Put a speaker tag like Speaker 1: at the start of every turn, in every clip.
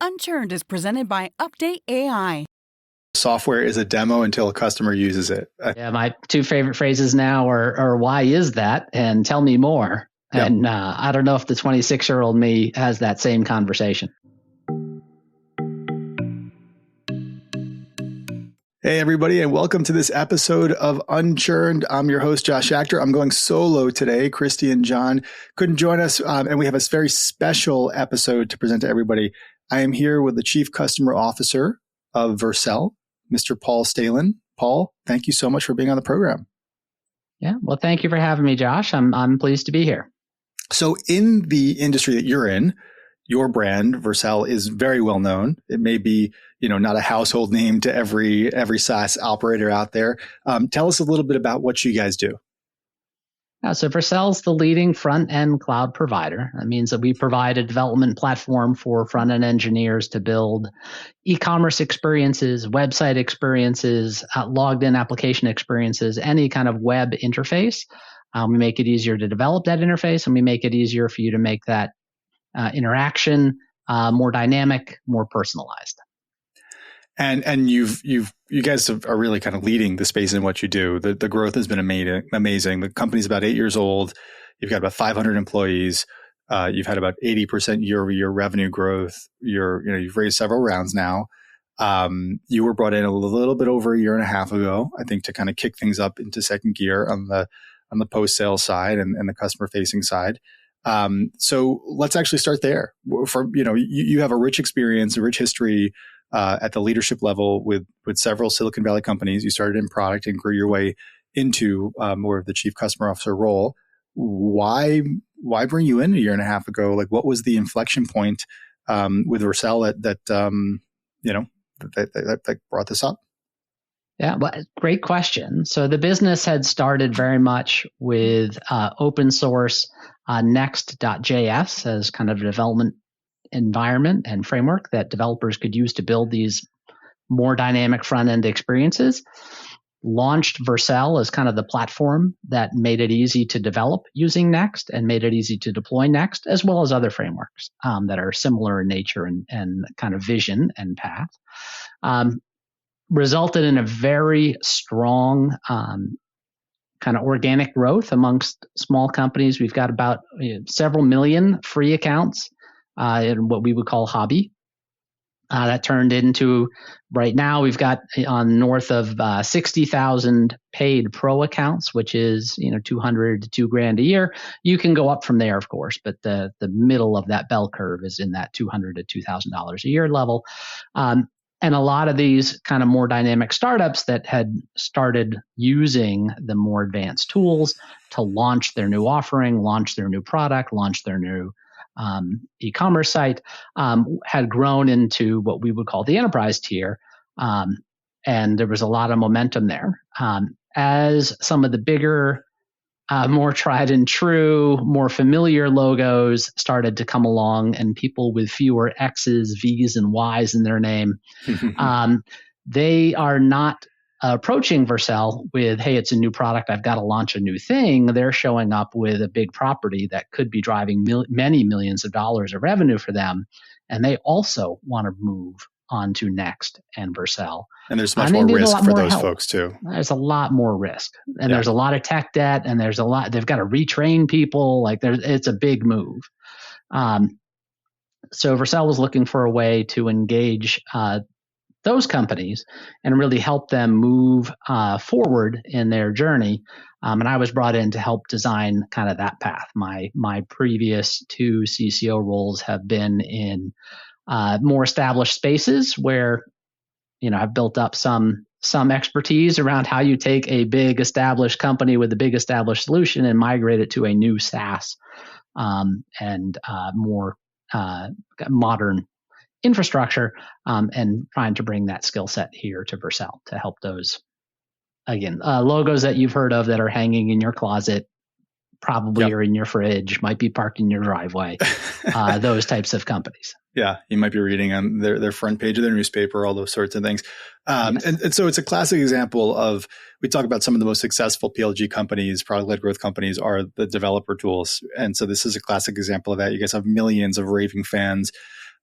Speaker 1: Unchurned is presented by UpdateAI.
Speaker 2: Software is a demo until a customer uses it.
Speaker 3: Yeah, my two favorite phrases now are why is that? And tell me more. Yep. And I don't know if the 26-year-old me has that same conversation.
Speaker 2: Hey, everybody, and welcome to this episode of Unchurned. I'm your host, Josh Schachter. I'm going solo today. Christy and John couldn't join us, and we have a very special episode to present to everybody. I am here with the Chief Customer Officer of Vercel, Mr. Paul Staelin. Paul, thank you so much for being on the program.
Speaker 3: Yeah, well, thank you for having me, Josh. I'm pleased to be here.
Speaker 2: So in the industry that you're in, your brand, Vercel, is very well known. It may be, not a household name to every SaaS operator out there. Tell us a little bit about what you guys do.
Speaker 3: So Vercel is the leading front-end cloud provider. That means that we provide a development platform for front-end engineers to build e-commerce experiences, website experiences, logged-in application experiences, any kind of web interface. We make it easier to develop that interface, and we make it easier for you to make that interaction more dynamic, more personalized.
Speaker 2: And you guys are really kind of leading the space in what you do. The growth has been amazing. The company's about 8 years old. You've got about 500 employees. You've had about 80% year-over-year revenue growth. You've raised several rounds now. You were brought in a little bit over a year and a half ago, I think, to kind of kick things up into second gear on the post-sales side and the customer-facing side. So let's actually start there. You have a rich experience, a rich history at the leadership level with several Silicon Valley companies. You started in product and grew your way into more of the chief customer officer role. Why bring you in a year and a half ago? Like, what was the inflection point with Vercel that brought this up?
Speaker 3: Yeah, well, great question. So the business had started very much with open source Next.js as kind of a development environment and framework that developers could use to build these more dynamic front-end experiences. Launched Vercel as kind of the platform that made it easy to develop using Next and made it easy to deploy Next, as well as other frameworks that are similar in nature and kind of vision and path. Resulted in a very strong kind of organic growth amongst small companies. We've got about several million free accounts in what we would call hobby. That turned into, right now, we've got on north of 60,000 paid pro accounts, which is $200 to $2,000 a year. You can go up from there, of course, but the middle of that bell curve is in that $200 to $2,000 a year level. And a lot of these kind of more dynamic startups that had started using the more advanced tools to launch their new offering, launch their new product, launch their new e-commerce site, had grown into what we would call the enterprise tier. And there was a lot of momentum there. As some of the bigger, more tried and true, more familiar logos started to come along, and people with fewer X's, V's, and Y's in their name, they are not approaching Vercel with, hey, it's a new product, I've got to launch a new thing. They're showing up with a big property that could be driving many millions of dollars of revenue for them. And they also want to move on to Next and Vercel.
Speaker 2: And there's much more risk for those folks too.
Speaker 3: There's a lot more risk. And there's a lot of tech debt, and they've got to retrain people. It's a big move. So Vercel was looking for a way to engage those companies and really help them move forward in their journey. And I was brought in to help design kind of that path. My previous two CCO roles have been in more established spaces where, I've built up some expertise around how you take a big established company with a big established solution and migrate it to a new SaaS and more modern infrastructure, and trying to bring that skill set here to Vercel to help those, again, logos that you've heard of that are hanging in your closet, probably are in your fridge, might be parked in your driveway, those types of companies.
Speaker 2: Yeah, you might be reading on their front page of their newspaper, all those sorts of things. Yes. And so it's a classic example of, we talk about some of the most successful PLG companies, product-led growth companies, are the developer tools. And so this is a classic example of that. You guys have millions of raving fans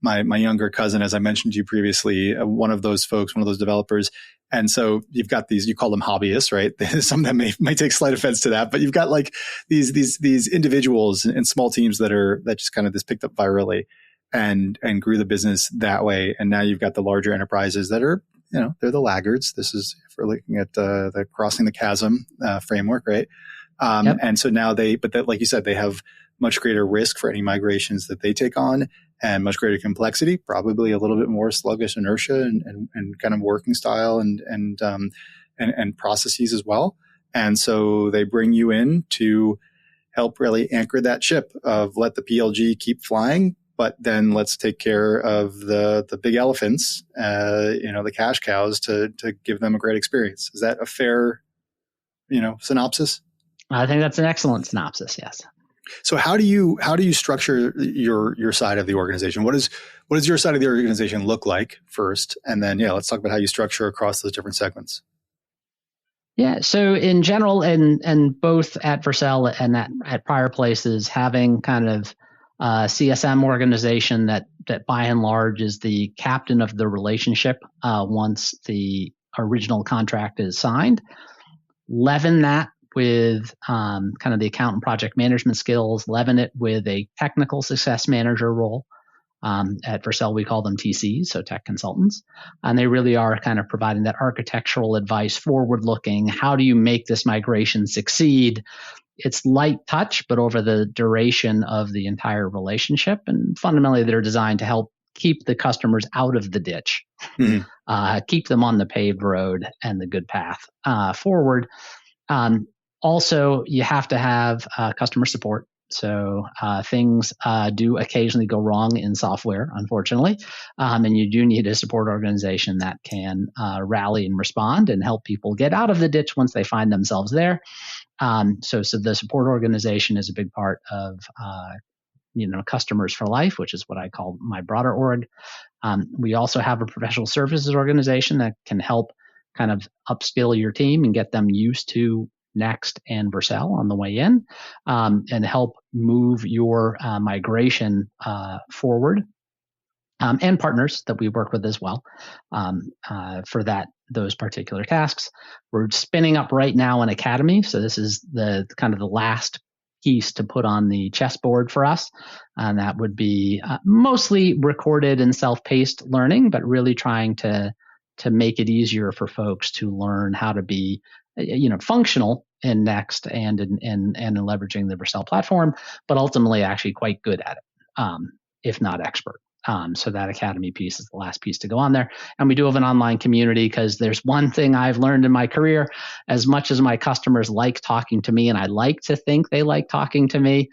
Speaker 2: my younger cousin, as I mentioned to you previously, one of those folks, one of those developers. And so you've got these, you call them hobbyists, right? Some of them might take slight offense to that, but you've got like these individuals and small teams that just kind of this picked up virally and grew the business that way. And now you've got the larger enterprises that are, they're the laggards. This is, if we're looking at the crossing the chasm framework, right?
Speaker 3: Yep.
Speaker 2: And so now like you said, they have much greater risk for any migrations that they take on and much greater complexity, probably a little bit more sluggish inertia and kind of working style and processes as well. And so they bring you in to help really anchor that ship of let the PLG keep flying, but then let's take care of the big elephants, the cash cows to give them a great experience. Is that a fair, synopsis?
Speaker 3: I think that's an excellent synopsis. Yes.
Speaker 2: So how do you structure your side of the organization? What does your side of the organization look like first? And then, let's talk about how you structure across those different segments.
Speaker 3: Yeah. So in general, and both at Vercel and at prior places, having kind of a CSM organization that by and large is the captain of the relationship once the original contract is signed, leaven that with kind of the account and project management skills, leaven it with a technical success manager role. At Vercel, we call them TCs, so tech consultants. And they really are kind of providing that architectural advice, forward-looking. How do you make this migration succeed? It's light touch, but over the duration of the entire relationship. And fundamentally, they're designed to help keep the customers out of the ditch, keep them on the paved road and the good path forward. Also, you have to have customer support. So things do occasionally go wrong in software, unfortunately, and you do need a support organization that can rally and respond and help people get out of the ditch once they find themselves there. So the support organization is a big part of Customers for Life, which is what I call my broader org. We also have a professional services organization that can help kind of upskill your team and get them used to Next and Vercel on the way in, and help move your migration forward, and partners that we work with as well for those particular tasks. We're spinning up right now an academy, so this is the kind of the last piece to put on the chessboard for us, and that would be mostly recorded and self-paced learning, but really trying to make it easier for folks to learn how to be functional in Next and in leveraging the Vercel platform, but ultimately actually quite good at it, if not expert. So that academy piece is the last piece to go on there. And we do have an online community because there's one thing I've learned in my career. As much as my customers like talking to me, and I like to think they like talking to me,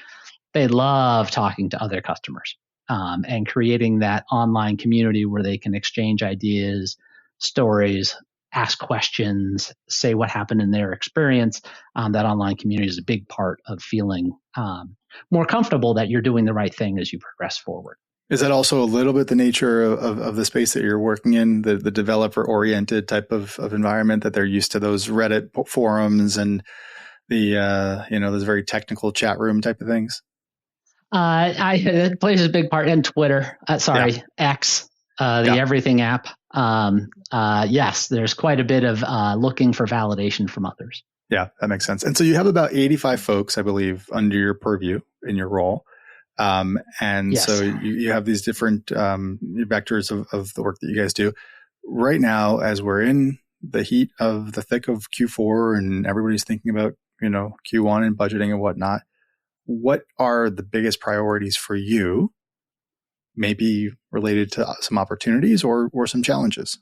Speaker 3: they love talking to other customers, and creating that online community where they can exchange ideas, stories, ask questions, say what happened in their experience. That online community is a big part of feeling more comfortable that you're doing the right thing as you progress forward.
Speaker 2: Is that also a little bit the nature of the space that you're working in, the developer-oriented type of environment, that they're used to those Reddit forums and the those very technical chat room type of things?
Speaker 3: It plays a big part in Twitter. X, the Everything app. Yes, there's quite a bit of looking for validation from others.
Speaker 2: Yeah, that makes sense. And so you have about 85 folks, I believe, under your purview in your role. Yes. So you have these different vectors of the work that you guys do. Right now, as we're in the heat of the thick of Q4 and everybody's thinking about, Q1 and budgeting and whatnot, what are the biggest priorities for you, maybe related to some opportunities or some challenges?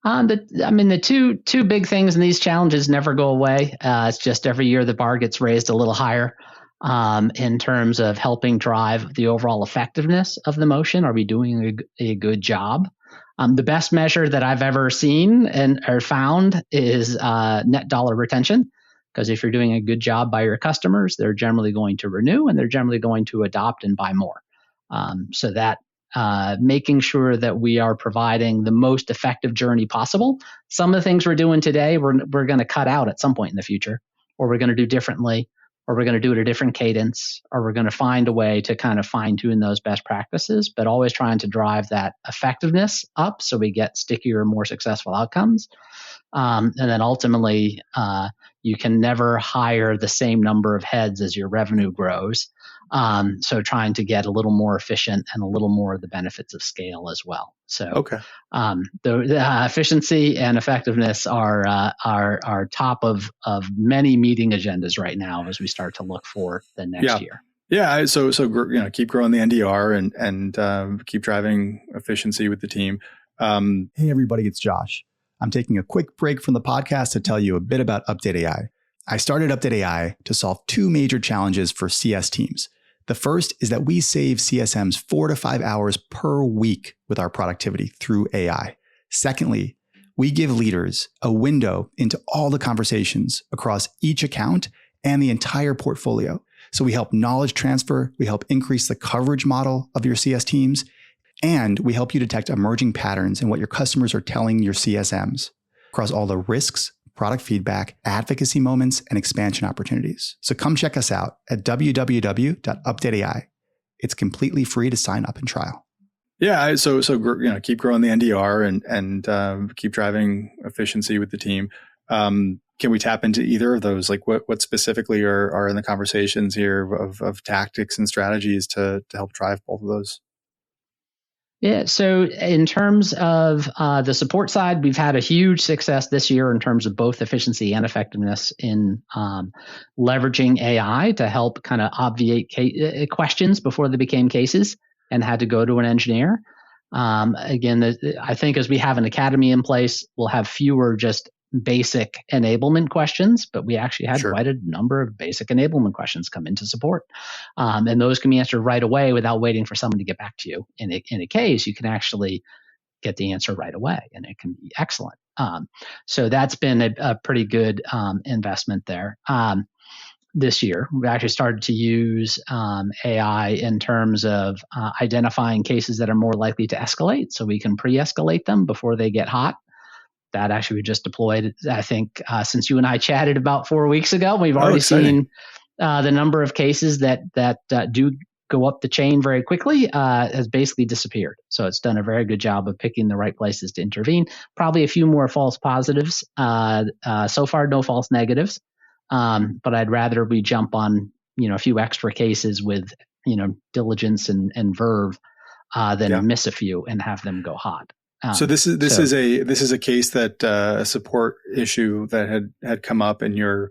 Speaker 3: The two big things, and these challenges never go away. It's just every year the bar gets raised a little higher in terms of helping drive the overall effectiveness of the motion. Are we doing a good job? The best measure that I've ever seen or found is net dollar retention. Because if you're doing a good job by your customers, they're generally going to renew and they're generally going to adopt and buy more. So that making sure that we are providing the most effective journey possible. Some of the things we're doing today, we're going to cut out at some point in the future, or we're going to do differently. or we're going to do it a different cadence, or we're going to find a way to kind of fine tune those best practices, but always trying to drive that effectiveness up so we get stickier, more successful outcomes. And then ultimately, you can never hire the same number of heads as your revenue grows. So trying to get a little more efficient and a little more of the benefits of scale as well. So
Speaker 2: Okay.
Speaker 3: the efficiency and effectiveness are top of many meeting agendas right now as we start to look for the next year.
Speaker 2: Yeah. So keep growing the NDR and keep driving efficiency with the team.
Speaker 4: Hey everybody, it's Josh. I'm taking a quick break from the podcast to tell you a bit about UpdateAI. I started UpdateAI to solve two major challenges for CS teams. The first is that we save CSMs 4 to 5 hours per week with our productivity through AI. Secondly, we give leaders a window into all the conversations across each account and the entire portfolio. So we help knowledge transfer, we help increase the coverage model of your CS teams, and we help you detect emerging patterns in what your customers are telling your CSMs across all the risks, product feedback, advocacy moments, and expansion opportunities. So come check us out at www.updateai. It's completely free to sign up and trial.
Speaker 2: Yeah. So keep growing the NDR and keep driving efficiency with the team. Can we tap into either of those? Like what specifically are in the conversations here of tactics and strategies to help drive both of those?
Speaker 3: Yeah, so in terms of the support side, we've had a huge success this year in terms of both efficiency and effectiveness in leveraging AI to help kind of obviate questions before they became cases and had to go to an engineer. Again, I think as we have an academy in place, we'll have fewer just basic enablement questions, but we actually had quite a number of basic enablement questions come into support. And those can be answered right away without waiting for someone to get back to you. In a case, you can actually get the answer right away, and it can be excellent. So that's been a pretty good investment there. This year, we actually started to use AI in terms of identifying cases that are more likely to escalate, so we can pre-escalate them before they get hot. That actually we just deployed, I think, since you and I chatted about 4 weeks ago. We've already seen the number of cases that do go up the chain very quickly has basically disappeared. So it's done a very good job of picking the right places to intervene. Probably a few more false positives. So far, no false negatives. But I'd rather we jump on a few extra cases with diligence and verve than miss a few and have them go hot.
Speaker 2: So this is a case that a support issue that had come up, and you're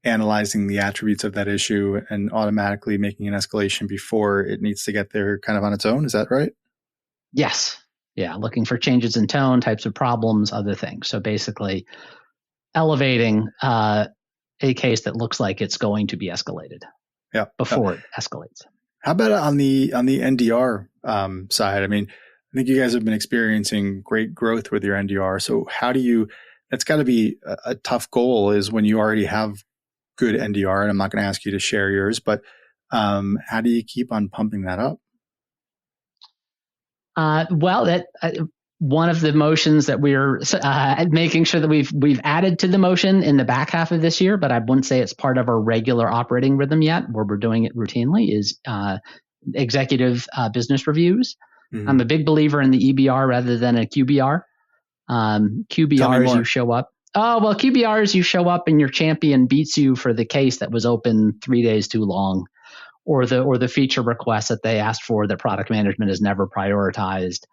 Speaker 2: analyzing the attributes of that issue and automatically making an escalation before it needs to get there kind of on its own. Is that right?
Speaker 3: Yes. Yeah. Looking for changes in tone, types of problems, other things. So basically elevating a case that looks like it's going to be escalated before it escalates.
Speaker 2: How about on the NDR side? I mean, I think you guys have been experiencing great growth with your NDR. So how do you, that's got to be a tough goal, is when you already have good NDR, and I'm not going to ask you to share yours, but how do you keep on pumping that up?
Speaker 3: One of the motions that we're making sure that we've added to the motion in the back half of this year, but I wouldn't say it's part of our regular operating rhythm yet, where we're doing it routinely, is executive business reviews. Mm-hmm. I'm a big believer in the EBR rather than a QBR. QBR is you show up. QBR is you show up and your champion beats you for the case that was open 3 days too long, or the feature request that they asked for that product management has never prioritized.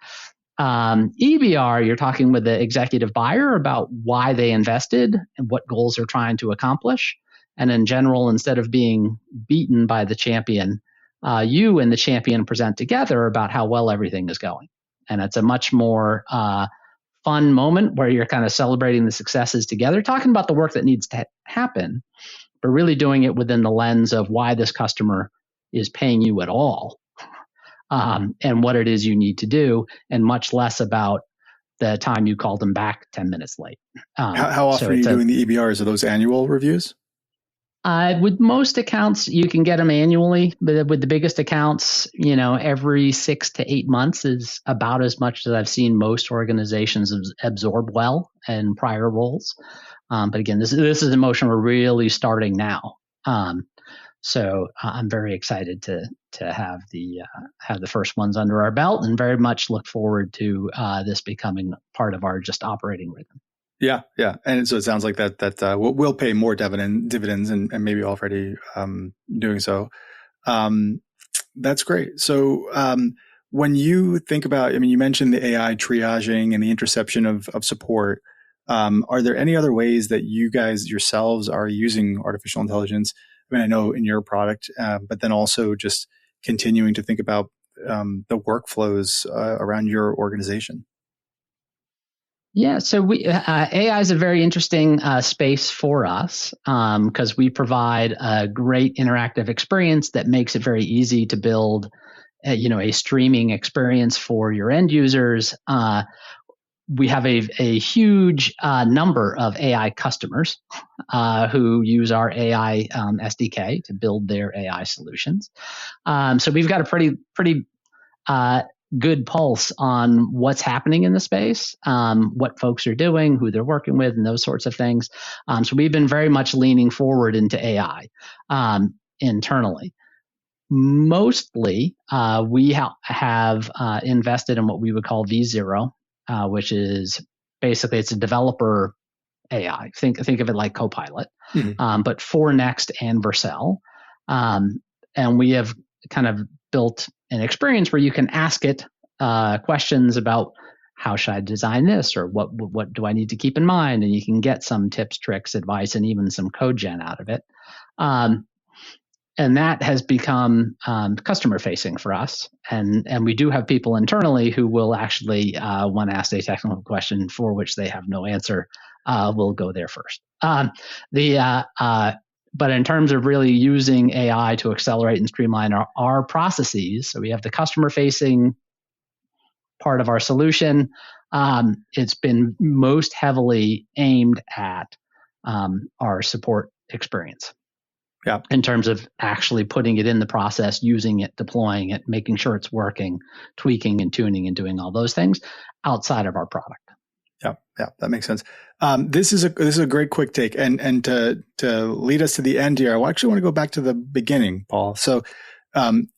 Speaker 3: EBR, you're talking with the executive buyer about why they invested and what goals they're trying to accomplish. And in general, instead of being beaten by the champion, you and the champion present together about how well everything is going. And it's a much more fun moment where you're kind of celebrating the successes together, talking about the work that needs to happen, but really doing it within the lens of why this customer is paying you at all, and what it is you need to do, and much less about the time you called them back 10 minutes late.
Speaker 2: How often are you doing the EBRs? Are those annual reviews?
Speaker 3: With most accounts, you can get them annually, but with the biggest accounts, every 6 to 8 months is about as much as I've seen most organizations absorb well in prior roles. But again, this is a motion we're really starting now. So I'm very excited to have the first ones under our belt, and very much look forward to this becoming part of our just operating rhythm.
Speaker 2: Yeah, and so it sounds like that will pay more dividends, and maybe already doing so. That's great. So when you think about, I mean, you mentioned the AI triaging and the interception of support. Are there any other ways that you guys yourselves are using artificial intelligence? I mean, I know in your product, but then also just continuing to think about the workflows around your organization.
Speaker 3: Yeah, so AI is a very interesting space for us because we provide a great interactive experience that makes it very easy to build, a streaming experience for your end users. We have a huge number of AI customers who use our AI SDK to build their AI solutions. So we've got a pretty good pulse on what's happening in the space, what folks are doing, who they're working with, and those sorts of things. So we've been very much leaning forward into AI internally. Mostly, we have invested in what we would call V0, which is basically it's a developer AI. Think of it like Copilot, but for Next and Vercel. And we have kind of built an experience where you can ask it questions about how should I design this, or what do I need to keep in mind, and you can get some tips, tricks, advice, and even some code gen out of it. And that has become customer facing for us. And we do have people internally who will actually, when asked a technical question for which they have no answer, will go there first. But in terms of really using AI to accelerate and streamline our processes, so we have the customer facing part of our solution. It's been most heavily aimed at our support experience.
Speaker 2: Yeah.
Speaker 3: In terms of actually putting it in the process, using it, deploying it, making sure it's working, tweaking and tuning and doing all those things outside of our product.
Speaker 2: Yeah, that makes sense. This is a great quick take, and to lead us to the end here, I actually want to go back to the beginning, Paul. So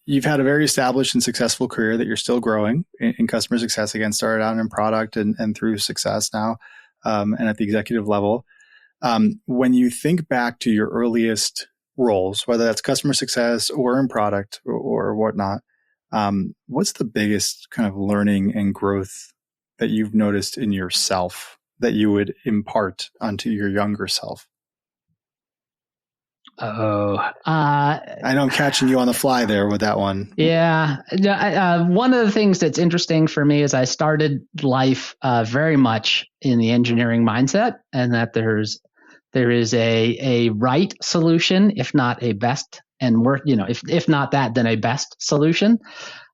Speaker 2: you've had a very established and successful career that you're still growing in customer success. Again, started out in product and through success now, and at the executive level. When you think back to your earliest roles, whether that's customer success or in product or whatnot, what's the biggest kind of learning and growth that you've noticed in yourself that you would impart onto your younger self? I know I'm catching you on the fly there with that one.
Speaker 3: Yeah. One of the things that's interesting for me is I started life very much in the engineering mindset, and that there is a right solution, if not a best, and if not that, then a best solution.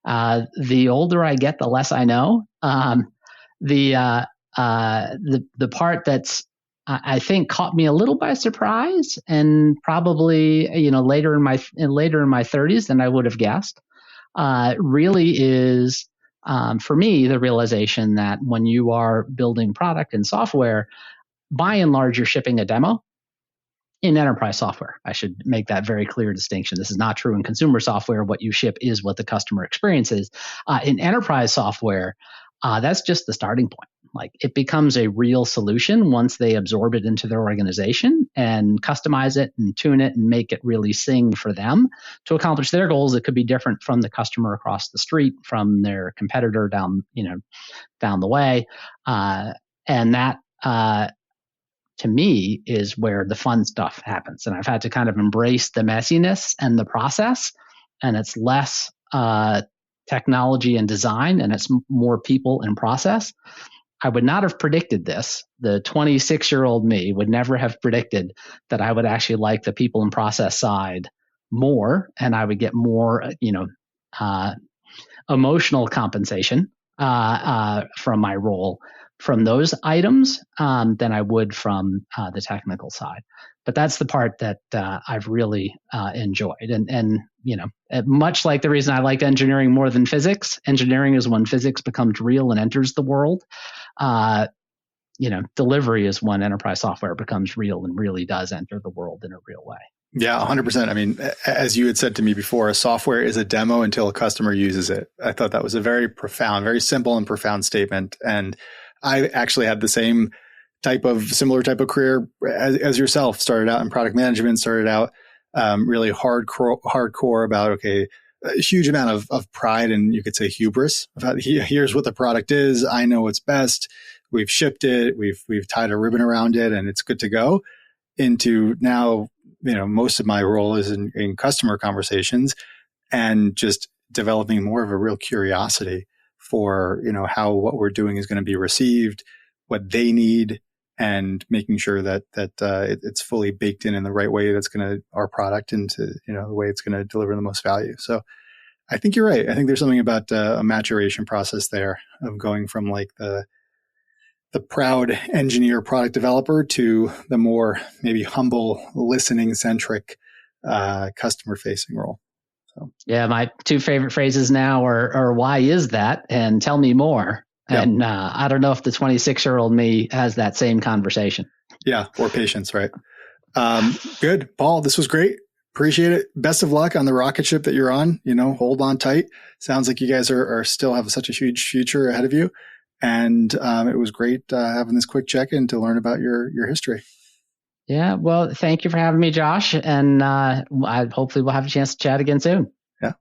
Speaker 3: The older I get, the less I know. The part that's I think caught me a little by surprise, and probably later in my 30s than I would have guessed, really is for me the realization that when you are building product and software, by and large you're shipping a demo. In enterprise software, I should make that very clear distinction. This is not true in consumer software. What you ship is what the customer experience is. In enterprise software, that's just the starting point. Like, it becomes a real solution once they absorb it into their organization and customize it and tune it and make it really sing for them to accomplish their goals. It could be different from the customer across the street, from their competitor down the way, and that. To me, is where the fun stuff happens. And I've had to kind of embrace the messiness and the process, and it's less technology and design, and it's more people and process. I would not have predicted this. The 26-year-old me would never have predicted that I would actually like the people and process side more, and I would get more, emotional compensation from my role from those items than I would from the technical side. But that's the part that I've really enjoyed. And much like the reason I like engineering more than physics, engineering is when physics becomes real and enters the world. Delivery is when enterprise software becomes real and really does enter the world in a real way.
Speaker 2: Yeah, 100%. I mean, as you had said to me before, a software is a demo until a customer uses it. I thought that was a very profound, very simple and profound statement. And I actually had the similar type of career as yourself. Started out in product management, started out really hardcore about, okay, a huge amount of pride and you could say hubris about here's what the product is. I know what's best. We've shipped it. We've tied a ribbon around it and it's good to go. Into now, most of my role is in customer conversations and just developing more of a real curiosity for, how what we're doing is going to be received, what they need, and making sure that it's fully baked in the right way that's going to our product into, the way it's going to deliver the most value. So I think you're right. I think there's something about a maturation process there of going from like the proud engineer product developer to the more maybe humble listening centric customer facing role. So.
Speaker 3: Yeah, my two favorite phrases now are why is that and tell me more. Yep. And I don't know if the 26-year-old me has that same conversation.
Speaker 2: Yeah, or patience, right? Good. Paul, this was great. Appreciate it. Best of luck on the rocket ship that you're on. Hold on tight. Sounds like you guys are still have such a huge future ahead of you. And it was great having this quick check-in to learn about your history.
Speaker 3: Yeah, well, thank you for having me, Josh. And hopefully we'll have a chance to chat again soon.
Speaker 2: Yeah.